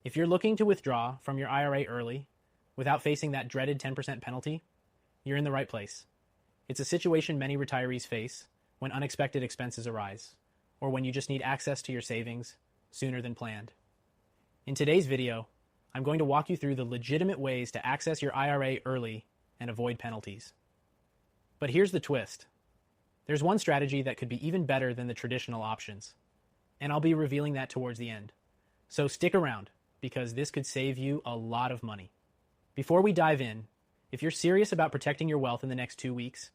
If you're looking to withdraw from your IRA early without facing that dreaded 10% penalty, you're in the right place. It's a situation many retirees face when unexpected expenses arise, or when you just need access to your savings sooner than planned. In today's video, I'm going to walk you through the legitimate ways to access your IRA early and avoid penalties. But here's the twist. There's one strategy that could be even better than the traditional options, and I'll be revealing that towards the end. So stick around, because this could save you a lot of money. Before we dive in, if you're serious about protecting your wealth in the next 2 weeks,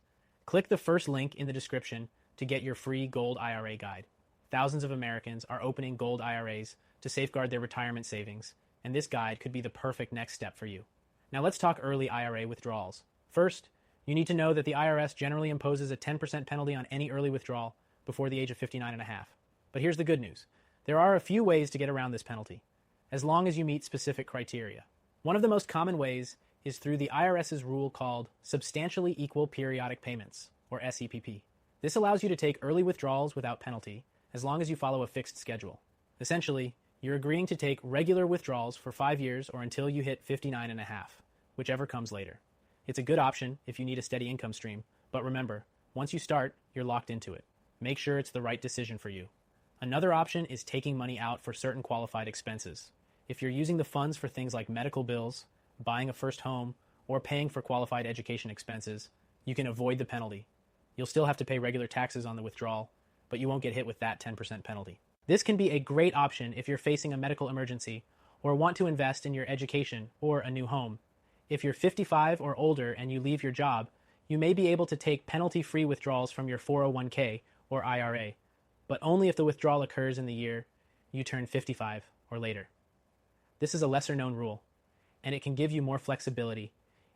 click the first link in the description to get your free Gold IRA guide. Thousands of Americans are opening Gold IRAs to safeguard their retirement savings, and this guide could be the perfect next step for you. Now let's talk early IRA withdrawals. First, you need to know that the IRS generally imposes a 10% penalty on any early withdrawal before the age of 59 and a half. But here's the good news. There are a few ways to get around this penalty, as long as you meet specific criteria. One of the most common ways is through the IRS's rule called Substantially Equal Periodic Payments, or SEPP. This allows you to take early withdrawals without penalty, as long as you follow a fixed schedule. Essentially, you're agreeing to take regular withdrawals for 5 years or until you hit 59 and a half, whichever comes later. It's a good option if you need a steady income stream, but remember, once you start, you're locked into it. Make sure it's the right decision for you. Another option is taking money out for certain qualified expenses. If you're using the funds for things like medical bills, buying a first home, or paying for qualified education expenses, you can avoid the penalty. You'll still have to pay regular taxes on the withdrawal, but you won't get hit with that 10% penalty. This can be a great option if you're facing a medical emergency or want to invest in your education or a new home. If you're 55 or older and you leave your job, you may be able to take penalty-free withdrawals from your 401k or IRA, but only if the withdrawal occurs in the year you turn 55 or later. This is a lesser-known rule, and it can give you more flexibility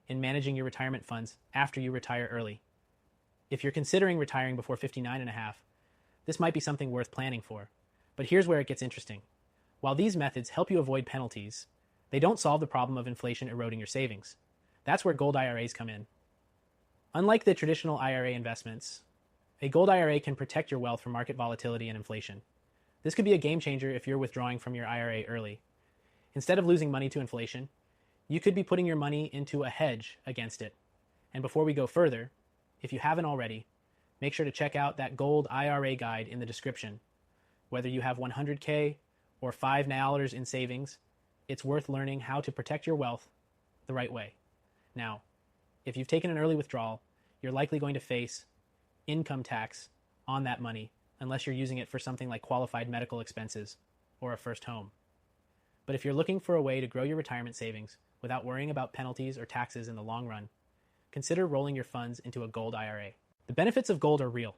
in managing your retirement funds after you retire early. If you're considering retiring before 59 and a half, this might be something worth planning for. But here's where it gets interesting. While these methods help you avoid penalties, they don't solve the problem of inflation eroding your savings. That's where Gold IRAs come in. Unlike the traditional IRA investments, a Gold IRA can protect your wealth from market volatility and inflation. This could be a game changer if you're withdrawing from your IRA early. Instead of losing money to inflation, you could be putting your money into a hedge against it. And before we go further, if you haven't already, make sure to check out that Gold IRA guide in the description. Whether you have 100K or $5 in savings, it's worth learning how to protect your wealth the right way. Now, if you've taken an early withdrawal, you're likely going to face income tax on that money unless you're using it for something like qualified medical expenses or a first home. But if you're looking for a way to grow your retirement savings without worrying about penalties or taxes in the long run, consider rolling your funds into a Gold IRA. The benefits of gold are real.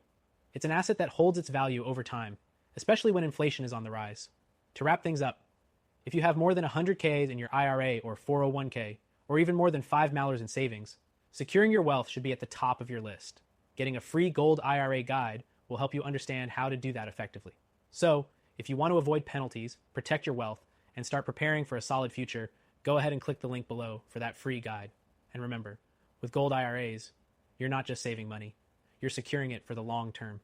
It's an asset that holds its value over time, especially when inflation is on the rise. To wrap things up, if you have more than 100K in your IRA or 401k, or even more than $5 in savings, securing your wealth should be at the top of your list. Getting a free Gold IRA guide will help you understand how to do that effectively. So, if you want to avoid penalties, protect your wealth, and start preparing for a solid future, go ahead and click the link below for that free guide. And remember, with Gold IRAs, you're not just saving money, you're securing it for the long term.